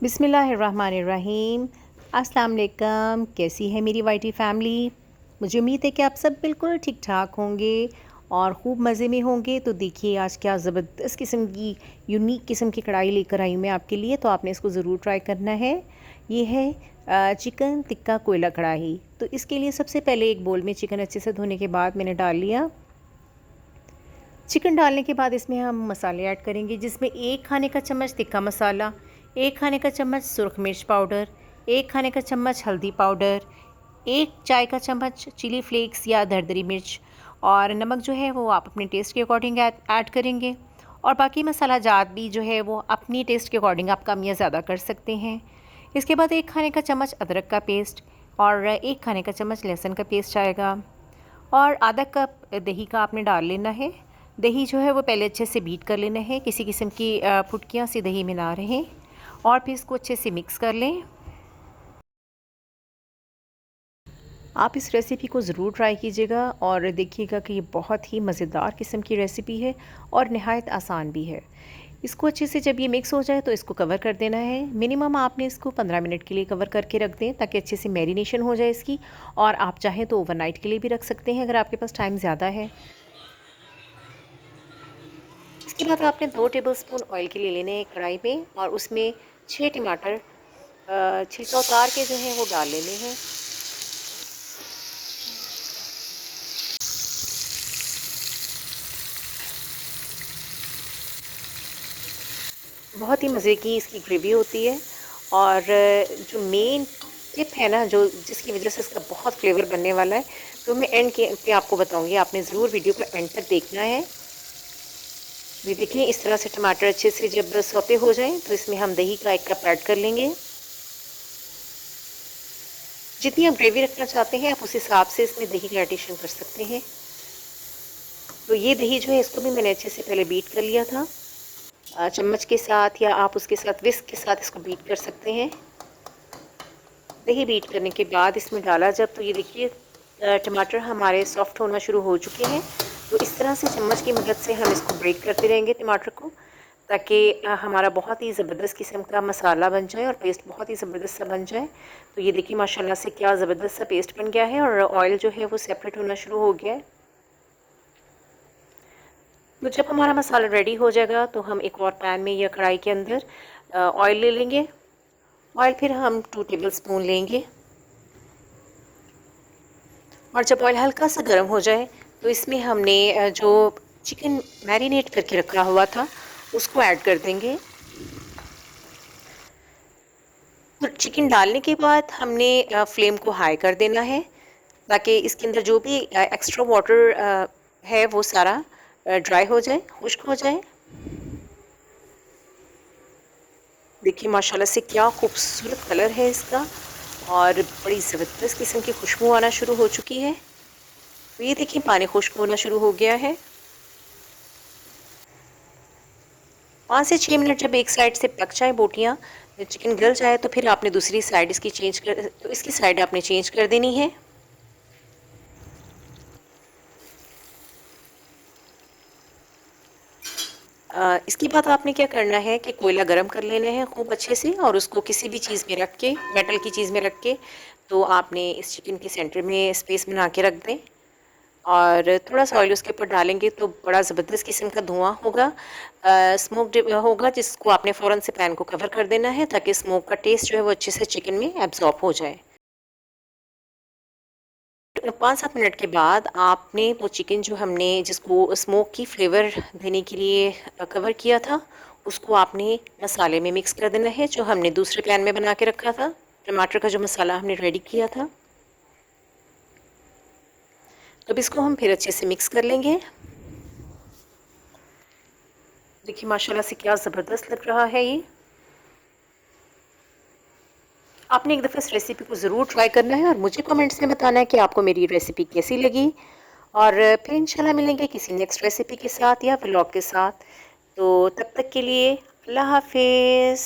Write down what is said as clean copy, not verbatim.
बिस्मिल्लाहिर्रहमानिर्रहीम। अस्सलाम वालेकुम। कैसी है मेरी वाइटी फैमिली? मुझे उम्मीद है कि आप सब बिल्कुल ठीक ठाक होंगे और ख़ूब मज़े में होंगे। तो देखिए आज क्या ज़बरदस्त किस्म की यूनिक किस्म की कढ़ाई लेकर आई हूँ मैं आपके लिए, तो आपने इसको ज़रूर ट्राई करना है। ये है चिकन टिक्का कोयला कढ़ाई। तो इसके लिए सबसे पहले एक बोल में चिकन अच्छे से धोने के बाद मैंने डाल लिया। चिकन डालने के बाद इसमें हम मसाले ऐड करेंगे, जिसमें 1 खाने का चम्मच तिक्का मसाला, 1 खाने का चम्मच सुरख मिर्च पाउडर, 1 खाने का चम्मच हल्दी पाउडर, 1 चाय का चम्मच चिली फ्लेक्स या दरदरी मिर्च, और नमक जो है वो आप अपने टेस्ट के अकॉर्डिंग ऐड करेंगे। और बाकी मसाला जात भी जो है वो अपनी टेस्ट के अकॉर्डिंग आप कम या ज़्यादा कर सकते हैं। इसके बाद 1 खाने का चम्मच अदरक का पेस्ट और 1 खाने का चम्मच लहसुन का पेस्ट आएगा, और आधा कप दही का आपने डाल लेना है। दही जो है वो पहले अच्छे से बीट कर लेना है, किसी किस्म की फुटकियाँ सी दही में ना रहें, और फिर इसको अच्छे से मिक्स कर लें। आप इस रेसिपी को ज़रूर ट्राई कीजिएगा और देखिएगा कि ये बहुत ही मज़ेदार किस्म की रेसिपी है और नहायत आसान भी है। इसको अच्छे से जब ये मिक्स हो जाए तो इसको कवर कर देना है। मिनिमम आपने इसको 15 मिनट के लिए कवर करके रख दें, ताकि अच्छे से मैरिनेशन हो जाए इसकी। और आप चाहें तो ओवरनाइट के लिए भी रख सकते हैं अगर आपके पास टाइम ज़्यादा है। इसके बाद आपने 2 टेबलस्पून ऑयल के लिए लेने हैं कढ़ाई में, और उसमें 6 टमाटर छिलका उतार के जो है वो डाल लेने हैं। बहुत ही मज़े की इसकी ग्रेवी होती है, और जो मेन टिप है ना, जो जिसकी वजह से इसका बहुत फ्लेवर बनने वाला है, तो मैं एंड के पे आपको बताऊंगी। आपने ज़रूर वीडियो को एंड तक देखना है। ये देखिए इस तरह से टमाटर अच्छे से जब सौते हो जाएं तो इसमें हम दही का 1 कप ऐड कर लेंगे। जितनी आप ग्रेवी रखना चाहते हैं आप उस हिसाब से इसमें दही का एडिशन कर सकते हैं। तो ये दही जो है इसको भी मैंने अच्छे से पहले बीट कर लिया था, चम्मच के साथ, या आप उसके साथ विस्क के साथ इसको बीट कर सकते हैं। दही बीट करने के बाद इसमें डाला जब, तो ये देखिए टमाटर हमारे सॉफ्ट होना शुरू हो चुके हैं। तो इस तरह से चम्मच की मदद से हम इसको ब्रेक करते रहेंगे टमाटर को, ताकि हमारा बहुत ही ज़बरदस्त किस्म का मसाला बन जाए और पेस्ट बहुत ही ज़बरदस्त सा बन जाए। तो ये देखिए माशाल्लाह से क्या ज़बरदस्त सा पेस्ट बन गया है, और ऑयल जो है वो सेपरेट होना शुरू हो गया है। तो जब हमारा मसाला रेडी हो जाएगा तो हम एक और पैन में या कढ़ाई के अंदर ऑयल ले लेंगे। ऑयल फिर हम 2 टेबलस्पून लेंगे, और जब ऑयल हल्का सा गर्म हो जाए तो इसमें हमने जो चिकन मैरिनेट करके रखा हुआ था उसको ऐड कर देंगे। तो चिकन डालने के बाद हमने फ्लेम को हाई कर देना है, ताकि इसके अंदर जो भी एक्स्ट्रा वाटर है वो सारा ड्राई हो जाए, खुश्क हो जाए। देखिए माशाल्लाह से क्या खूबसूरत कलर है इसका, और बड़ी ज़बरदस्त किस्म की खुशबू आना शुरू हो चुकी है। तो ये देखिए पानी खुश्क होना शुरू हो गया है। 5 से 6 मिनट जब एक साइड से पक जाए बोटियाँ, चिकन गल जाए, तो फिर आपने दूसरी साइड इसकी साइड आपने चेंज कर देनी है। इसके बाद आपने क्या करना है कि कोयला गरम कर लेना है खूब अच्छे से, और उसको किसी भी चीज़ में रख के, मेटल की चीज़ में रख के, तो आपने इस चिकन के सेंटर में स्पेस बना के रख दें, और थोड़ा सा ऑयल उसके ऊपर डालेंगे तो बड़ा ज़बरदस्त किस्म का धुआं होगा, स्मोक होगा, जिसको आपने फ़ौरन से पैन को कवर कर देना है, ताकि स्मोक का टेस्ट जो है वो अच्छे से चिकन में एब्जॉर्ब हो जाए। 5-7 मिनट के बाद आपने वो चिकन जो हमने जिसको स्मोक की फ्लेवर देने के लिए कवर किया था, उसको आपने मसाले में मिक्स कर देना है, जो हमने दूसरे पैन में बना के रखा था। टमाटर का जो मसाला हमने रेडी किया था, तो अब इसको हम फिर अच्छे से मिक्स कर लेंगे। देखिए माशाल्लाह से क्या ज़बरदस्त लग रहा है ये। आपने एक दफ़ा इस रेसिपी को ज़रूर ट्राई करना है, और मुझे कमेंट्स में बताना है कि आपको मेरी रेसिपी कैसी लगी। और फिर इंशाल्लाह मिलेंगे किसी नेक्स्ट रेसिपी के साथ या व्लॉग के साथ। तो तब तक के लिए अल्लाह हाफिज़।